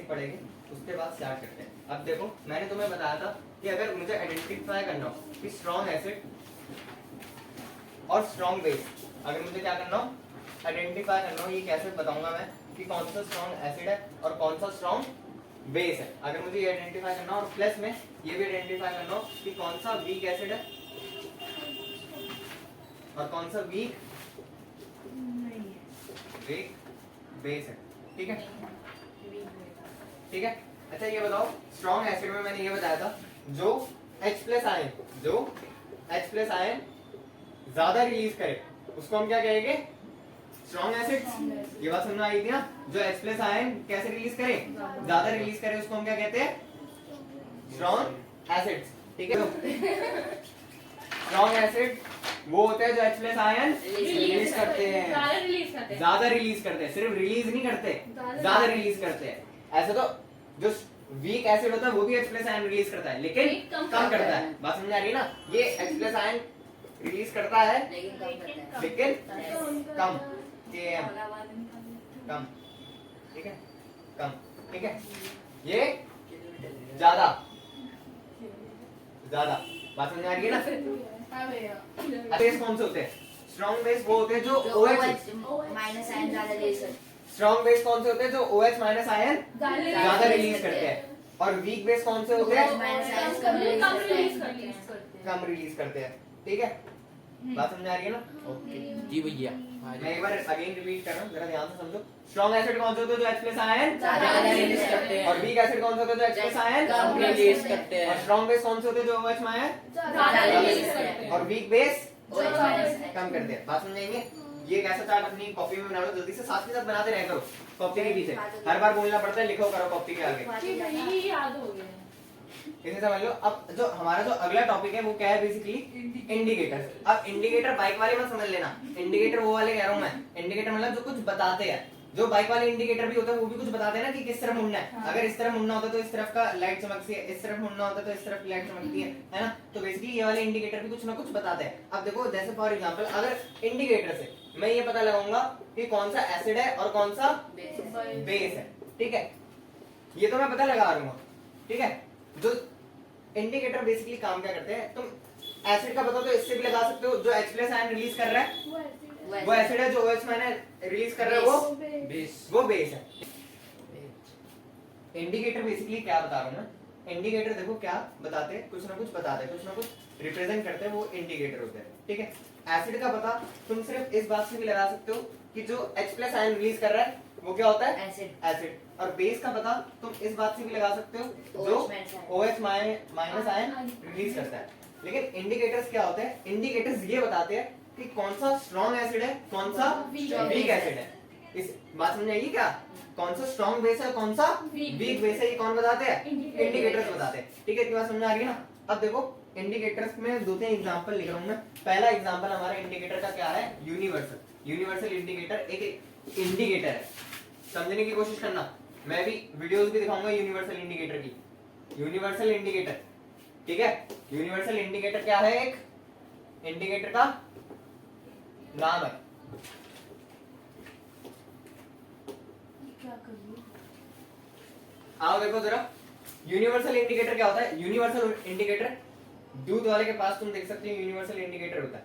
पड़ेगी, उसके बाद स्टार्ट करते हैं। अब देखो मैंने तुम्हें बताया था कि अगर मुझे आइडेंटिफाई करना हो कि स्ट्रॉन्ग एसिड और स्ट्रॉन्ग बेस, अगर मुझे क्या करना हो आइडेंटिफाई करना हो, ये कैसे बताऊंगा मैं कि कौन सा स्ट्रॉन्ग एसिड है और कौन सा स्ट्रॉन्ग बेस है। अगर मुझे ये आइडेंटिफाई करना हो और प्लस में ये भी आइडेंटिफाई करना हो कि कौन सा वीक एसिड है और कौन सा वीक बेस है। ठीक है ठीक है। अच्छा ये बताओ स्ट्रॉन्ग एसिड में मैंने ये बताया था जो H+ आयन ज्यादा रिलीज करे उसको हम क्या कहेंगे, स्ट्रॉन्ग एसिड। ये बात समझ में आई थी ना, जो H+ आयन कैसे रिलीज करे, ज्यादा रिलीज करे, उसको हम क्या कहते हैं, स्ट्रॉन्ग एसिड्स। ठीक है। स्ट्रॉन्ग एसिड वो होते हैं जो H+ आयन रिलीज करते हैं, ज्यादा रिलीज करते हैं, सिर्फ रिलीज नहीं करते, ज्यादा रिलीज करते हैं। ऐसे तो जो वीक एसिड होता है वो भी H+ आयन रिलीज करता है लेकिन कम करता है। बात समझ आ रही है ना, ये H+ आयन रिलीज करता है लेकिन कम, कम। ठीक है, कम। ठीक है, ये ज्यादा ज्यादा। बात समझ आ रही है ना। बेस कौन से होते हैं, स्ट्रॉन्ग बेस वो होते हैं जो OH माइनस आयन ज्यादा रिलीज करते हैं। स्ट्रॉन्ग बेस कौन से होते हैं जो OH- आयन ज्यादा रिलीज करते हैं, और वीक बेस कौन से होते हैं, कम रिलीज करते हैं। ठीक है, बात समझ आ रही है ना। ओके जी भैया। मैं एक बार अगेन रिपीट कर रहा हूँ, जरा ध्यान से समझो। स्ट्रॉन्ग एसिड कौन से होते हैं जो H+ आयन ज्यादा रिलीज करते हैं, और वीक एसिड कौन से होते हैं जो H+ आयन कम रिलीज करते हैं, और स्ट्रॉन्ग बेस कौन से होते हैं जो OH- आयन ज्यादा रिलीज करते हैं और वीक बेस OH- आयन कम करते हैं। बात समझेंगे। ये कैसा चार्ट अपनी कॉपी में बना लो, जल्दी से साथ के साथ बनाते रह करो। कॉपी के पीछे हर बार बोलना पड़ता है, लिखो करो कॉपी के आगे, याद हो गया। इसे समझ लो। अब जो हमारा जो अगला टॉपिक है वो क्या है, बेसिकली इंडिकेटर। अब इंडिकेटर बाइक वाले मत समझ लेना, इंडिकेटर वो वाले कह रहा हूँ मैं। इंडिकेटर मतलब जो कुछ बताते हैं, जो बाइक वाले इंडिकेटर भी होता है वो भी कुछ बताते हैं ना कि किस तरफ मुड़ना है। अगर इस तरफ मुड़ना होता है तो इस तरफ का लाइट चमकती है, इस तरफ मुड़ना होता है तो इस तरफ की लाइट चमकती है ना। तो बेसिकली ये वाले इंडिकेटर भी कुछ ना कुछ बताते हैं। अब देखो जैसे फॉर एग्जांपल अगर इंडिकेटर से मैं ये पता लगाऊंगा कि कौन सा एसिड है और कौन सा बेस है, ठीक है, ये तो मैं पता लगा लूंगा। ठीक है, जो इंडिकेटर बेसिकली काम क्या करते हैं, तुम एसिड का बताओ तो इससे भी लगा सकते हो, जो H+ आयन रिलीज कर रहा है वो एसिड है, जो OH- आयन रिलीज कर रहा है वो बेस है। इंडिकेटर बेसिकली क्या बता रहा हूं मैं, इंडिकेटर देखो क्या बताते हैं, कुछ ना कुछ बताते हैं, कुछ ना कुछ रिप्रेजेंट करते हैं, वो इंडिकेटर होते हैं। ठीक है, एसिड का पता तुम सिर्फ इस बात से भी लगा सकते हो कि जो H+ आयन रिलीज कर रहा है वो क्या होता है, एसिड। और बेस का पता तुम इस बात से भी लगा सकते हो जो OH- आयन रिलीज करता है। लेकिन इंडिकेटर्स क्या होते हैं, इंडिकेटर्स ये बताते हैं कि कौन सा स्ट्रॉन्ग एसिड है, कौन सा वीक एसिड है। इस बात समझ आएगी क्या, कौन सा स्ट्रॉन्ग बेस है, कौन सा वीक बेस है, ये कौन बताते हैं, इंडिकेटर्स बताते हैं। ठीक है, इतनी बात समझ आ रही है ना। अब देखो इंडिकेटर्स में दो तीन एग्जांपल लिख रहा हूं मैं। पहला एग्जांपल हमारा इंडिकेटर का क्या है, यूनिवर्सल इंडिकेटर एक इंडिकेटर है, समझने की कोशिश करना। मैं भी वीडियोस भी दिखाऊंगा यूनिवर्सल इंडिकेटर की। यूनिवर्सल इंडिकेटर, ठीक है, यूनिवर्सल इंडिकेटर क्या है, एक इंडिकेटर का नाम है। आओ देखो जरा, यूनिवर्सल इंडिकेटर क्या होता है। यूनिवर्सल इंडिकेटर दूध वाले के पास तुम देख सकते हो यूनिवर्सल इंडिकेटर होता है।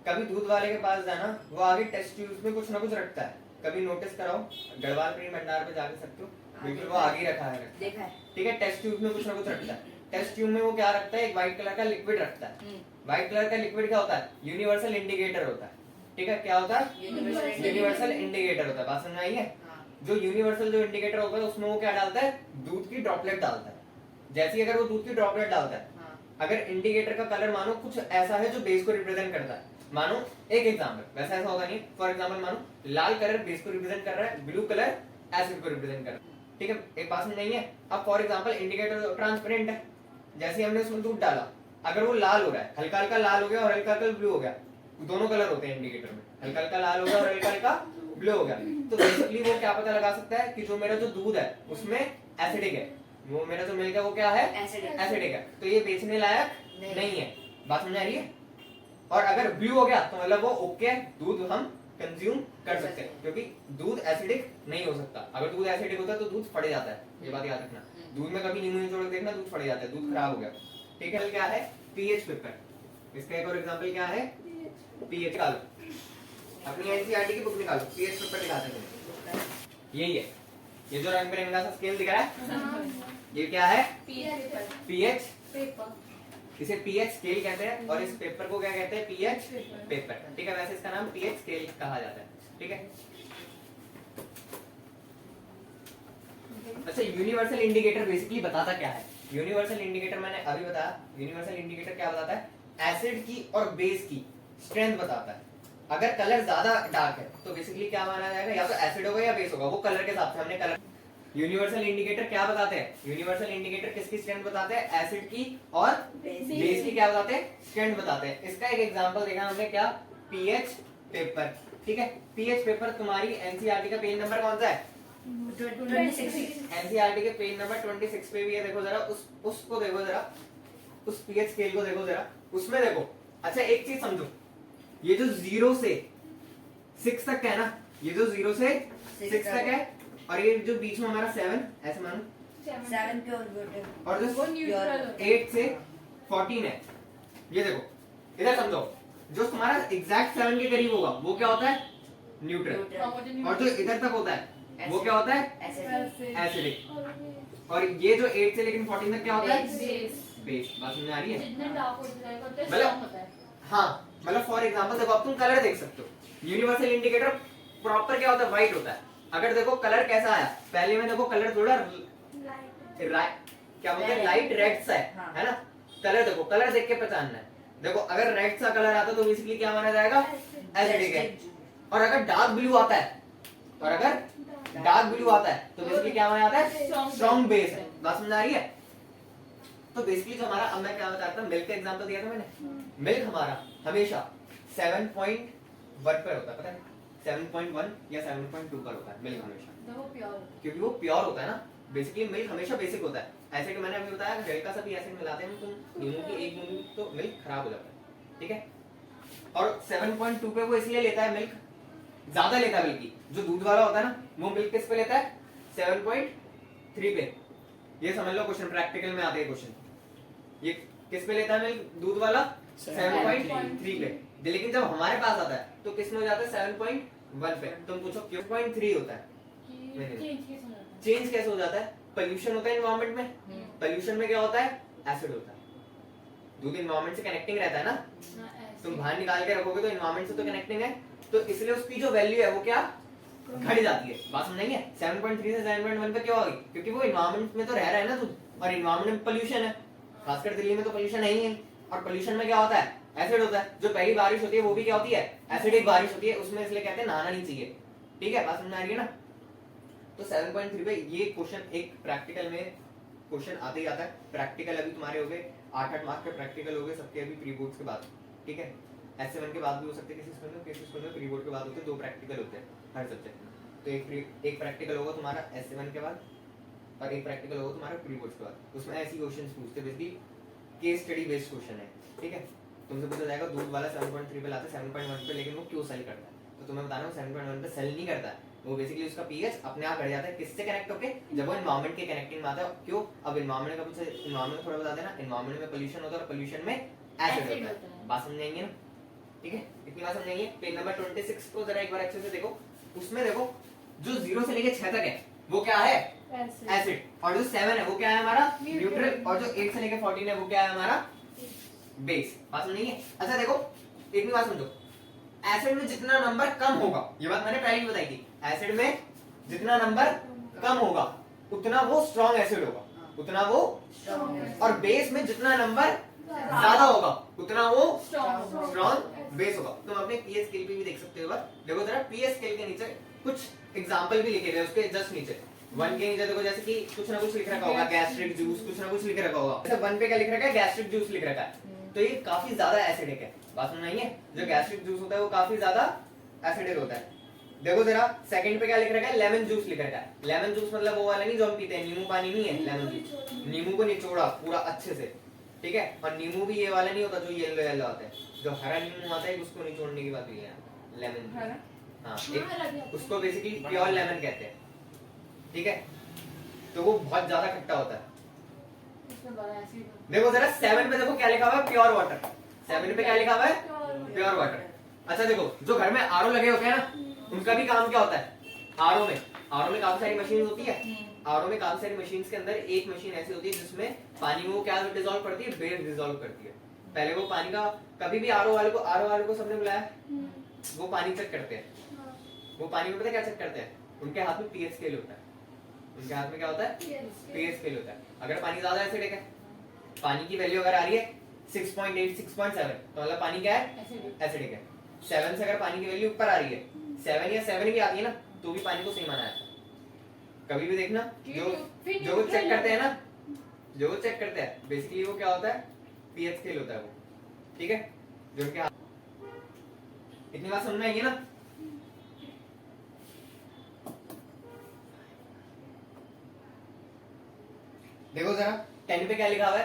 कभी दूध वाले के पास जाना, वो आगे टेस्ट ट्यूब में कुछ ना कुछ रखता है, कभी नोटिस कराओ, गढ़वाल प्री भंडार पे जाके सकते हो, बिल्कुल वो आगे रखा है, देखा है। ठीक है, टेस्ट ट्यूब में कुछ ना कुछ रखता है। टेस्ट ट्यूब में वो क्या रखता है, एक व्हाइट कलर का लिक्विड रखता है। व्हाइट कलर का लिक्विड क्या होता है, यूनिवर्सल इंडिकेटर होता है। ठीक है, क्या होता है, यूनिवर्सल इंडिकेटर होता है। बात समझ आई है। जो यूनिवर्सल जो इंडिकेटर होता है उसमें वो क्या डालता है, दूध की ड्रॉपलेट डालता है। जैसे ही अगर वो दूध की ड्रॉपलेट डालता है, अगर इंडिकेटर का कलर मानो कुछ ऐसा है जो बेस को रिप्रेजेंट करता है, मानो एक एग्जांपल, वैसा ऐसा होगा नहीं, फॉर एग्जांपल मानो लाल कलर बेस को रिप्रेजेंट कर रहा है, ब्लू कलर एसिड को रिप्रेजेंट कर रहा है। ठीक है, एक बात समझ नहीं है। अब फॉर एग्जांपल इंडिकेटर ट्रांसपेरेंट है, जैसे हमने उसमें दूध डाला, अगर वो लाल हो रहा है, हल्का हल्का लाल हो गया और हल्का हल्का ब्लू हो गया, दोनों कलर होते हैं इंडिकेटर में, हल्का हल्का लाल हो गया और हल्का हल्का ब्लू हो गया, तो बेसिकली वो क्या पता लगा सकता है कि जो मेरा जो दूध है उसमें एसिडिक है, वो मेरा जो मिल्क है वो क्या है, एसिडिक है, तो ये बेचने लायक नहीं है। बात समझ आ रही है। और अगर ब्लू हो गया तो मतलब वो ओके है, दूध हम कंज्यूम कर सकते हैं, क्योंकि दूध एसिडिक नहीं हो सकता। अगर दूध एसिडिक होता है तो दूध फट जाता है, ये बात याद रखना। दूध में कभी नींबू निचोड़ के देखना, दूध फट जाता है, दूध खराब हो गया। ठीक है, क्या है पीएच पेपर। इसका एक और एग्जांपल क्या है, पीएच निकालो, अपनी एनसीईआरटी की बुक निकालो, पीएच पेपर दिखाते हैं। यही है, ये जो रंग बिरंगा सा स्केल दिख रहा है, ये क्या है पीएच पेपर। इसे पीएच स्केल कहते हैं, और इस पेपर को क्या कहते हैं, पीएच पेपर। ठीक है, वैसे इसका नाम पीएच स्केल कहा जाता है। ठीक है, अच्छा यूनिवर्सल इंडिकेटर बेसिकली बताता क्या है? यूनिवर्सल इंडिकेटर मैंने अभी बताया, यूनिवर्सल इंडिकेटर क्या बताता है, एसिड की और बेस की स्ट्रेंथ बताता है। अगर कलर ज्यादा डार्क है तो बेसिकली क्या माना जाएगा, या तो एसिड होगा या बेस होगा, वो कलर के हिसाब से हमने कलर। यूनिवर्सल इंडिकेटर क्या बताते हैं, यूनिवर्सल इंडिकेटर किसकी स्ट्रेंथ बताते हैं, एसिड की और बेस की क्या बताते हैं, स्ट्रेंथ बताते हैं। इसका एक एग्जांपल देखा हमने, क्या, पीएच पेपर। ठीक है, पीएच पेपर तुम्हारी एनसीईआरटी का पेज नंबर कौन सा है, 26। एनसीईआरटी के पेज नंबर 26 पे भी है। देखो जरा उसको देखो जरा, उस पीएच स्केल को देखो जरा, उसमें देखो। अच्छा एक चीज समझो, ये जो 0 से 6 तक है ना, ये जो 0 से 6 तक है, और ये जो बीच में हमारा 7 ऐसे मानो, 7 प्योर और जो वो न्यूट्रल होता है। 8 से 14 है, ये देखो इधर समझो, जो तुम्हारा एग्जैक्ट 7 के करीब होगा वो क्या होता है, न्यूट्रल, और जो इधर तक होता है वो क्या होता है, एसिडिक, और ये जो 8 से लेकिन 14 तक क्या होता है, बेस। बात समझ आ रही है? जितने डार्क होते जाएगा उतने मतलब- स्ट्रांग होता है। हाँ, मतलब फॉर एग्जांपल देखो, अब तुम कलर देख सकते हो। यूनिवर्सल इंडिकेटर प्रॉपर क्या होता है, व्हाइट होता है। अगर देखो कलर कैसा आया, पहले में देखो कलर थोड़ा क्या बोलते हैं, लाइट रेड सा है ना। कलर देखो, कलर देख के पहचानना है। देखो अगर रेड सा कलर आता तो बेसिकली क्या माना जाएगा, एसिडिक है। और अगर डार्क ब्लू आता है, और अगर डार्क ब्लू आता है तो बेसिकली क्या माना जाता है, स्ट्रॉन्ग बेस है। बात समझ आ रही है? तो बेसिकली जो हमारा, अब मैं क्या बताता हूँ, मिल्क का एग्जांपल दिया था मैंने। मिल्क हमारा हमेशा 7.1 पर होता है, पता है, 7.1 या 7.2 पर होता है मिल्क हमेशा, तो वो प्योर होता है। क्योंकि वो प्योर होता है ना। बेसिकली मिल्क हमेशा बेसिक होता है। ऐसे कि मैंने अभी बताया, हल्का सा भी एसिड मिलाते हैं तुम नींबू की एक बूंद तो मिल्क खराब हो जाता है। ठीक है, और 7.2 पे वो इसलिए लेता है, मिल्क ज्यादा लेता है। बल्कि जो दूध वाला होता है ना, वो मिल्क किस पे लेता है, 7.3 पे। ये समझ लो, क्वेश्चन प्रैक्टिकल में आते हैं क्वेश्चन, ये किस पे लेता है मिल्क, दूध वाला 7.3 पे। लेकिन जब हमारे पास आता है तो किस में हो जाता है, 7.1 पे। तुम पूछो क्यों 0.3 होता है, चेंज कैसे हो जाता है, पोल्यूशन होता है एनवायरनमेंट में। पोल्यूशन में क्या होता है, एसिड होता है। दूध एनवायरनमेंट से कनेक्टिंग रहता है ना, तुम बाहर निकाल के रखोगे तो एनवायरनमेंट से तो कनेक्टिंग है, तो इसलिए उसकी जो वैल्यू है वो क्या घट जाती है। बात समझ नहीं है? 7.3 से 7.1 पे क्यों आ गई, क्योंकि वो एनवायरनमेंट में तो रह रहा है ना दूध, और एनवायरनमेंट में पोल्यूशन है। खासकर दिल्ली में तो पोल्यूशन नहीं है, और पोल्यूशन में क्या होता है, एसिड होता है। जो पहली बारिश होती है वो भी क्या होती है, एसिडिक बारिश होती है, उसमें इसलिए कहते हैं नहाना नहीं चाहिए। ठीक है, बात समझ आ रही है ना? तो 7.3 पे ये क्वेश्चन एक प्रैक्टिकल में क्वेश्चन आते ही आता है। प्रैक्टिकल अभी तुम्हारे हो गए 8 मार्क्स के प्रैक्टिकल हो गए सबके अभी प्री बोर्ड्स के बाद। ठीक है, S7 के बाद भी हो सकते हैं किसी स्कूल में, किसी स्कूल में प्री बोर्ड के बाद होते हैं, 2 प्रैक्टिकल होते हैं हर सब्जेक्ट में। तो एक प्रैक्टिकल होगा तुम्हारा S7 के बाद, और एक प्रैक्टिकल होगा तुम्हारा प्री बोर्ड्स के बाद। उसमें ऐसी क्वेश्चंस पूछते हैं, basically case study based question है। ठीक है, तुमसे पूछा जाएगा दूध वाला 7.3 पे लाता है 7.1 पे, लेकिन वो क्यों सेल करता है? तो तुम्हें बताना है 7.1 पे सेल नहीं करता है, वो बेसिकली उसका पीएच अपने आप बढ़ जाता है। किससे कनेक्ट होके, जब वो एनवायरनमेंट के कनेक्टिंग में आता है। क्यों, अब एनवायरनमेंट का कुछ एनवायरनमेंट थोड़ा बता देना। एनवायरनमेंट में पोल्यूशन होता है और पोल्यूशन में एसिड होता है। बात समझेंगे ना? ठीक है, इतनी बात समझेंगे। पेज नंबर 26 को जरा एक बार अच्छे से देखो, उसमें देखो जो 0 से लेके 6 तक है वो क्या है, एसिड, और जो 7 है वो क्या है हमारा, न्यूट्रल, और जो 8 से लेके 14 है वो क्या है हमारा, बेस। बात समझेंगे? अच्छा देखो, एक बात समझो, एसिड में जितना नंबर कम होगा, ये बात मैंने पहले ही बताई थी, एसिड में जितना नंबर कम होगा उतना वो स्ट्रॉन्ग एसिड होगा, उतना वो, और बेस में जितना नंबर ज्यादा होगा उतना वो स्ट्रॉन्ग बेस होगा। तुम अपने पीएच स्केल पे भी देख सकते हो। देखो जरा पीएच स्केल के नीचे कुछ एग्जांपल भी लिखे हुए, उसके जस्ट नीचे 1 के नीचे देखो, जैसे कि कुछ ना कुछ लिख रखा होगा, गैस्ट्रिक जूस, कुछ ना कुछ लिख रखा होगा। जैसे 1 पे क्या लिख रखा है, गैस्ट्रिक जूस लिख रखा है, तो ये काफी ज्यादा एसिडिक है। बात समझ नहीं है? जो गैस्ट्रिक जूस होता है वो काफी ज्यादा एसिडिक होता है। देखो जरा सेकंड पे क्या लिख रखा है, लेमन जूस लिख रखा है। लेमन जूस मतलब वो वाला नहीं जो हम पीते हैं, नींबू पानी नहीं है लेमन जूस। नींबू को निचोड़ा पूरा अच्छे से, ठीक है, और नींबू भी ये वाला नहीं होता जो येलो येलो आता है, जो हरा नींबू आता है उसको निचोड़ने की बात हुई है लेमन जूस। हाँ हाँ, लग गया। उसको बेसिकली प्योर लेमन कहते हैं, ठीक है। तो वो बहुत ज्यादा खट्टा होता है। इसमें बड़ा एसिड देखो जरा 7 पे देखो क्या लिखा हुआ है, प्योर वाटर। 7 पे क्या लिखा हुआ है, प्योर वाटर। अच्छा देखो, जो घर में आरओ लगे होते हैं ना, उनका भी काम क्या होता है, आरओ में काफी सारी मशीन होती है। आरओ में काफी सारी मशीन के अंदर एक मशीन ऐसी होती है जिसमें पानी में वो क्या डिसॉल्व करती है, बेस डिसॉल्व करती है। पहले वो पानी का, कभी भी आरओ वाले को सबने बुलाया, वो पानी चेक करते हैं। वो पानी में पता क्या चेक करते हैं, उनके हाथ में पीएच स्केल होता है। उनके हाथ में क्या होता है, पीएच स्केल होता है। अगर पानी ज्यादा एसिडिक है, पानी की वैल्यू अगर आ रही है 6.8 6.7, तो मतलब पानी क्या है, एसिडिक है। 7 से अगर पानी की वैल्यू ऊपर आ रही है, 7 या 7 भी आती है ना, तो भी पानी को सही माना जाता है। कभी भी देखना, जो चेक करते हैं ना, जो चेक करते हैं बेसिकली वो क्या होता है, पीएच स्केल होता है वो, ठीक है। जो उनके हाथ, इतनी बात समझ में आएगी ना। देखो जरा 10 पे क्या लिखा हुआ है,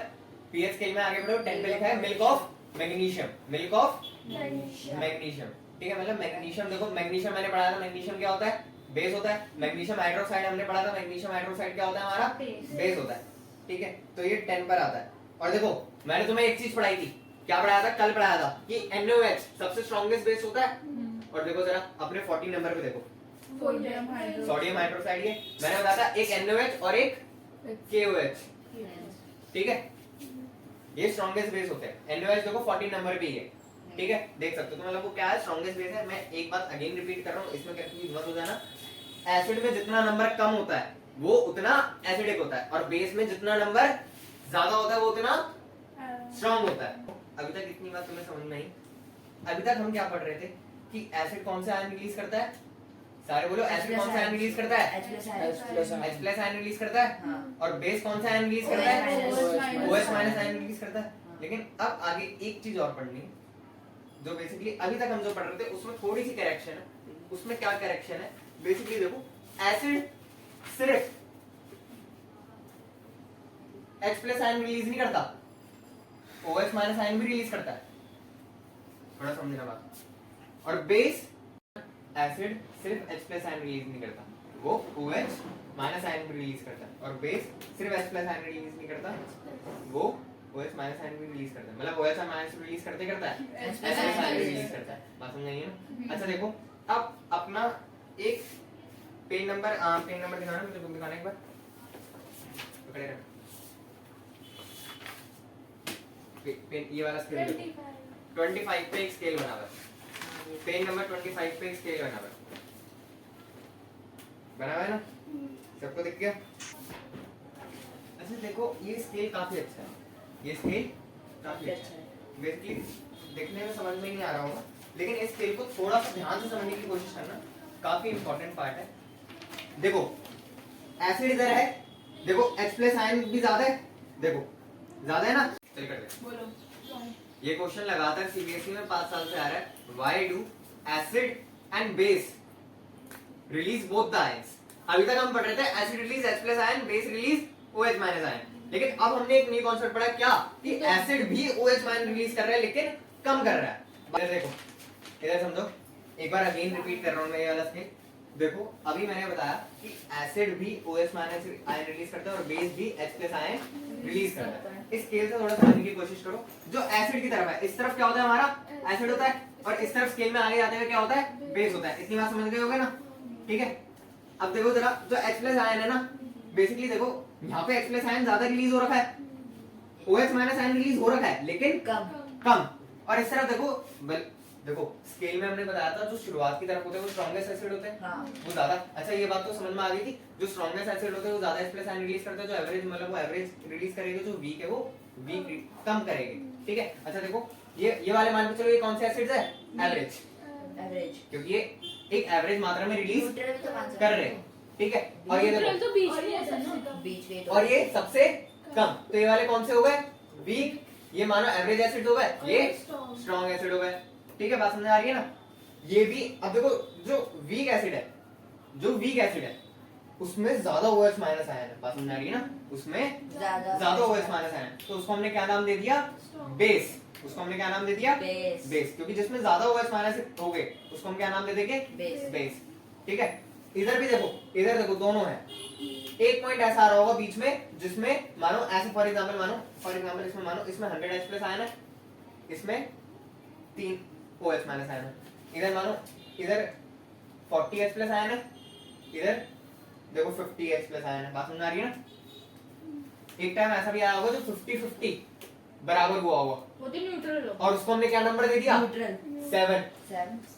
पीएच स्केल में आगे बढ़ो, 10 पे लिखा है milk of magnesium, milk of magnesium, ठीक है। मतलब मैग्नीशियम, देखो मैग्नीशियम मैंने पढ़ा था, मैग्नीशियम क्या होता है, बेस होता है। मैग्नीशियम हाइड्रोक्साइड हमने पढ़ा था, मैग्नीशियम हाइड्रोक्साइड क्या होता है हमारा, बेस होता है, ठीक है। तो ये 10 पर आता है। और देखो मैंने तुम्हें एक चीज पढ़ाई थी, क्या पढ़ाया था, कल पढ़ाया था कि NaOH सबसे स्ट्रॉन्गेस्ट बेस होता है। और देखो जरा अपने 14 नंबर पे देखो, सोडियम हाइड्रोक्साइड, ये मैंने बताया था एक NaOH और एक KOH, ठीक है। ये स्ट्रॉन्गेस्ट बेस होते हैं। NaOH देखो 14 नंबर पे ही है, ठीक है, देख सकते हो। तो मतलब वो क्या है, स्ट्रॉन्गेस्ट बेस है। मैं एक बात अगेन रिपीट कर रहा हूँ, इसमें कंफ्यूज मत हो जाना। एसिड में जितना नंबर कम होता है वो उतना एसिडिक होता है, और बेस में जितना नंबर ज्यादा होता है वो उतना स्ट्रॉन्ग होता है। अभी तक इतनी बात तुम्हें समझ में आई। अभी तक हम क्या पढ़ रहे थे कि एसिड कौन सा आयन रिलीज करता है, सारे बोलो, एसिड कौन सा आयन रिलीज करता है, H+ आयन रिलीज करता है। और बेस कौन सा आयन रिलीज करता है, OH- आयन रिलीज करता है। लेकिन अब आगे एक चीज और पढ़नी है, जो बेसिकली अभी तक हम जो पढ़ रहे थे उसमें थोड़ी सी करेक्शन है। उसमें क्या करेक्शन है, बेसिकली देखो एसिड सिर्फ H+ आयन रिलीज नहीं करता, OH- आयन भी रिलीज करता है, थोड़ा समझना बात। और बेस, एसिड सिर्फ H+ आयन रिलीज नहीं करता, वो OH- आयन भी रिलीज करता है। और बेस सिर्फ H+ आयन रिलीज नहीं करता, वो OH- आयन भी रिलीज करता है। मतलब OH आयन रिलीज करते करता है, H+ आयन रिलीज करता है। बात समझ आई है ना। अच्छा देखो, अब अपना एक पेन नंबर दिखाना, मुझे बुक दिखाना एक बार, पकड़े रख। पेन ये वाला स्केल 25 पे एक स्केल बना हुआ है, पेन नंबर 25 पे एक स्केल बना हुआ है ना, सबको दिख गया। अच्छा देखो ये स्केल काफी अच्छा है, ये स्केल काफी अच्छा है। बेसिकली देखने में समझ में नहीं आ रहा होगा, लेकिन इस स्केल को थोड़ा सा ध्यान से समझने की कोशिश करना, काफी इंपॉर्टेंट पार्ट है। देखो एसिड इधर है, देखो H+ आयन भी ज्यादा है, देखो ज्यादा है ना। चल कर दे, बोलो। ये क्वेश्चन लगातार सीबीएसई में 5 साल से आ रहा है, why do acid and base release both the ions. अभी तक हम पढ़ रहे थे acid release H+ ion, base release OH- ion, लेकिन अब हमने एक नई कॉन्सेप्ट पढ़ा, क्या कि एसिड भी OH- आयन रिलीज कर रहा है लेकिन कम कर रहा है। इधर देखो, इधर समझो, एक बार अगेन रिपीट कर रहा हूं मैं ये वाला स्केल। देखो अभी मैंने बताया कि एसिड भी OH- आयन रिलीज करता है और बेस भी H+ आयन रिलीज करता है। इस स्केल से थोड़ा समझने की कोशिश करो। जो एसिड की तरफ है, इस तरफ क्या होता है, हमारा एसिड होता है, और इस तरफ स्केल में आगे जाते हुए क्या होता है, बेस होता है। इतनी बात समझ गए होगे ना, ठीक है। अब देखो जरा, जो H+ आयन है ना, बेसिकली देखो यहाँ पे H+ आयन ज्यादा रिलीज हो रखा है, OH- आयन रिलीज हो रखा है लेकिन कम। और इस तरफ देखो, देखो स्केल में हमने बताया था जो शुरुआत की तरफ होते हैं वो स्ट्रॉन्गेस्ट एसिड होते हैं, वो ज्यादा। अच्छा ये बात तो समझ में आ गई थी, जो स्ट्रॉन्गेस्ट एसिड होते हैं वो ज्यादा H+ आयन रिलीज करते हैं, जो एवरेज मतलब वो एवरेज रिलीज करेगा, जो वीक है वो वीक कम करेगी, ठीक है। अच्छा देखो ये वाले मान के चलो, ये कौन से एसिड्स है, एवरेज, क्योंकि ये एक एवरेज मात्रा में रिलीज कर रहे हैं, ठीक है। और ये देखो, तो बीच में और ये सबसे कम, तो ये वाले कौन से हो गए, वीक। ये मानो एवरेज एसिड हो गए, ये स्ट्रॉन्ग एसिड हो गए, ठीक है। बात समझ आ रही है ना। ये भी अब देखो, जो वीक एसिड है उसमें ज्यादा OH माइनस आयन है, बात समझ आ रही है ना, उसमें ज्यादा OH माइनस आयन है, तो उसको हमने क्या नाम दे दिया, बेस। उसको हमने क्या नाम दे दिया, बेस, क्योंकि जिसमें ज्यादा OH माइनस हो गए उसको हम क्या नाम दे देंगे, बेस। ठीक है, इधर भी देखो, इधर देखो, दोनों है, एक पॉइंट ऐसा आ रहा होगा बीच में जिसमें मानो ऐसे फॉर एग्जांपल इसमें मानो इसमें 100H प्लस आयन है, इसमें 3 OH माइनस आयन है, इधर मानो इधर 40H प्लस आयन है, इधर देखो 50H प्लस आयन है, बात समझ आ रही है ना। एक टाइम ऐसा भी आया होगा जो 50-50 बराबर हुआ होगा, वो तो न्यूट्रल हो और उसको हमने क्या नंबर दे दिया, न्यूट्रल 7।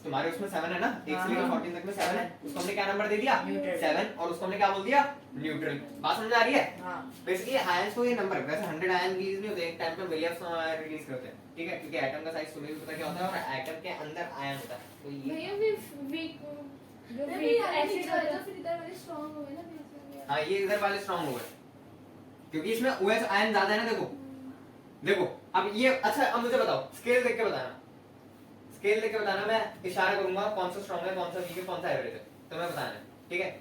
तुम्हारे उसमें 7 है ना, 1 से लेकर 14 तक में 7 है, उसको हमने क्या नंबर दे दिया, न्यूट्रल। 7, और उसको हमने क्या बोल दिया, न्यूट्रल। बात समझ आ रही है। हाँ बेसिकली आयंस को ये नंबर, वैसे 100 आयन रिलीज नहीं होते, एक टाइम पे मिलियंस रिलीज करते हैं, ठीक है, क्योंकि एटम का साइज तुम्हें भी पता क्या होता है, और एटम के अंदर आयन होता है, तो ये भैया वीक जो नहीं, वीक यार, एसिड नीचे वाले तो फिर इधर वाले strong हो गए ना, बीच में। हाँ, ये इधर वाले स्ट्रांग हो गए, क्योंकि इसमें OH आयन ज्यादा है ना। देखो देखो, अब ये अच्छा, अब मुझे बताओ, स्केल देख के बताना, स्केल देख के बताना, मैं इशारा करूंगा कौन सा स्ट्रांग है, कौन सा वीक है, कौन सा एवरेज है, तो मैं बताना है, ठीक है।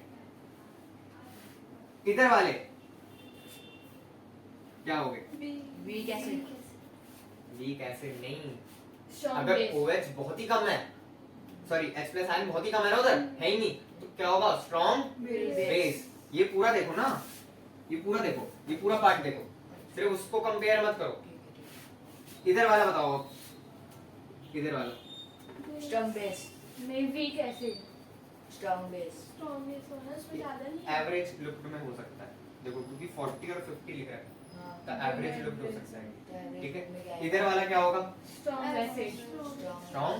इधर वाले क्या हो गए, वीक एसिड वीक एसिड नहीं, स्ट्रॉन्ग अगर बेस OH बहुत ही कम है, सॉरी H प्लस आयन बहुत ही कम है ना उधर, है ही नहीं, तो क्या होगा, स्ट्रॉन्ग बेस। ये पूरा देखो ना, ये पूरा देखो, ये पूरा पार्ट देखो, सिर्फ उसको कंपेयर मत करो। इधर वाला बताओ, इधर वाला स्ट्रॉन्ग बेस में weak acid strong base Strongest होना, उसमें ज्यादा नहीं है। एवरेज लुक्ड में हो सकता है, देखो क्योंकि 40 और 50 लिखा है, तो एवरेज लुक्ड हो सकता है, ठीक है। इधर वाला क्या होगा, स्ट्रॉन्ग एसिड स्ट्रॉन्ग।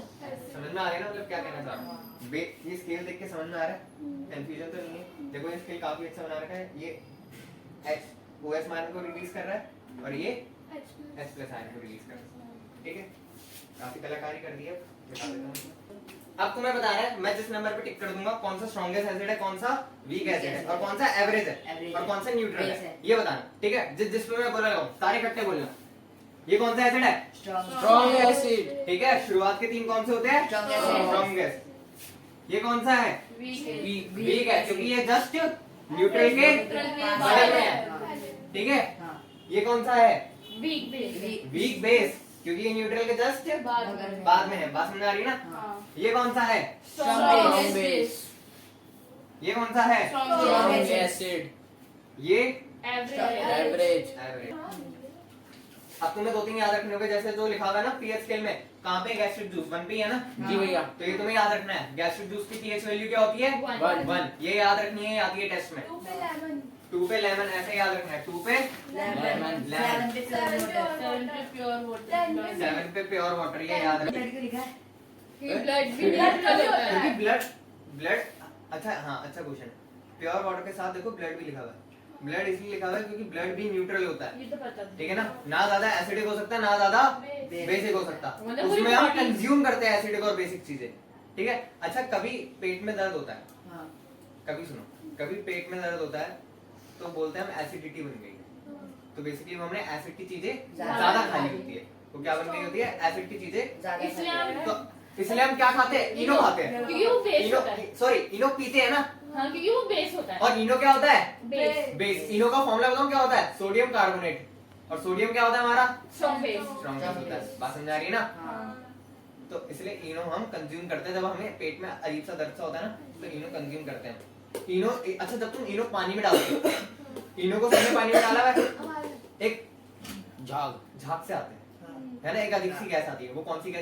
समझ में आ रहा है ना, मतलब क्या कहना चाह रहा हूँ, ये स्केल देख के समझ में आ रहा है, कंफ्यूजन तो नहीं है। देखो ये स्केल काफी अच्छा बना रखा है, ये OH माइनस को रिलीज कर रहा है, और ये H प्लस आयन को रिलीज कर रहा है, ठीक है, काफी कलाकारी कर दी है, बता देता हूँ। अब तुम्हें बता रहा है, मैं जिस नंबर पे टिक कर दूंगा कौन सा स्ट्रॉन्गेस्ट एसिड है, कौन सा वीक एसिड है, और कौन सा एवरेज है, Average और है, कौन सा न्यूट्रल base है, है। ये बताना, ठीक है। जिस पे मैं बोल रहा हूँ सारे इकट्ठे बोलना। ये कौन सा एसिड है, स्ट्रॉन्ग एसिड, ठीक है। शुरुआत के 3 कौन से होते हैं, Strong acid। स्ट्रॉन्गेस्ट। ये कौन सा है, वीक वीक है, क्योंकि ये जस्ट न्यूट्रल के बगल में है, ठीक है। हाँ ये कौन सा है, वीक बेस वीक बेस, क्योंकि ये न्यूट्रल के जस्ट बाद में है, बात समझ आ रही है ना। हाँ ये कौन सा है, स्ट्रॉन्ग बेस। बेस ये कौन सा है, स्ट्रॉन्ग एसिड, ये एवरेज एवरेज, एवरेज। अब तुम्हें 2-3 याद रखने होंगे, जैसे जो लिखा होगा ना पीएच स्केल में, कहाँ पे गैस्ट्रिक जूस 1 पे ही है ना, जी भैया, तो ये तुम्हें याद रखना है, गैस्ट्रिक जूस की पीएच वैल्यू क्या होती है, 1। ये याद रखनी है, आती है टेस्ट में। 2 पे lemon, 2 पे लेमन, ऐसे याद रखना है, 2 पे लेमन lemon, 7 पे प्योर 7 पे प्योर वाटर 7 पे प्योर वाटर, ये याद रखना है। क्यों लिखा है ब्लड भी न्यूट्रल होता क्योंकि है ब्लड अच्छा, हाँ अच्छा क्वेश्चन, प्योर वाटर के साथ देखो ब्लड भी लिखा हुआ है, ब्लड इसलिए लिखा हुआ है क्योंकि ब्लड भी न्यूट्रल होता है, ये तो पता था। ठीक है ना ज्यादा एसिडिक हो सकता है, ना ज्यादा बेसिक हो सकता, मतलब उसमें पूरी हम body- कंज्यूम करते हैं एसिडिक और बेसिक चीजें, ठीक है। अच्छा, कभी पेट में दर्द होता है, हाँ कभी सुनो, कभी पेट में दर्द होता है तो बोलते हैं हम एसिडिटी बन गई है, तो बेसिकली हमने एसिड की चीजें ज्यादा खानी होती है, तो क्या बन गई होती है, एसिड की चीजें। ज्यादा इसलिए हम तो इसलिए हम क्या खाते हैं, इनो खाते हैं, क्योंकि वो बेस होता है सॉरी इनो पीते हैं ना, हाँ क्योंकि वो बेस होता है और इनो क्या होता है, बेस बेस। इनो का फॉर्मूला बताऊं क्या होता है, सोडियम कार्बोनेट, और सोडियम क्या होता है हमारा, स्ट्रॉन्ग बेस स्ट्रॉन्ग बेस होता है, बात समझ आ रही है ना। हाँ तो इसलिए इनो हम कंज्यूम करते हैं जब हमें पेट में अजीब सा दर्द सा होता है ना, तो इनो कंज्यूम करते हैं। इनो अच्छा, जब तुम इनो पानी में डालते हो, इनो को तुमने पानी में डाला है, हमारे एक झाग से आते हैं, हाँ है ना, एक अजीब सी गैस आती है, वो कौन सी गैस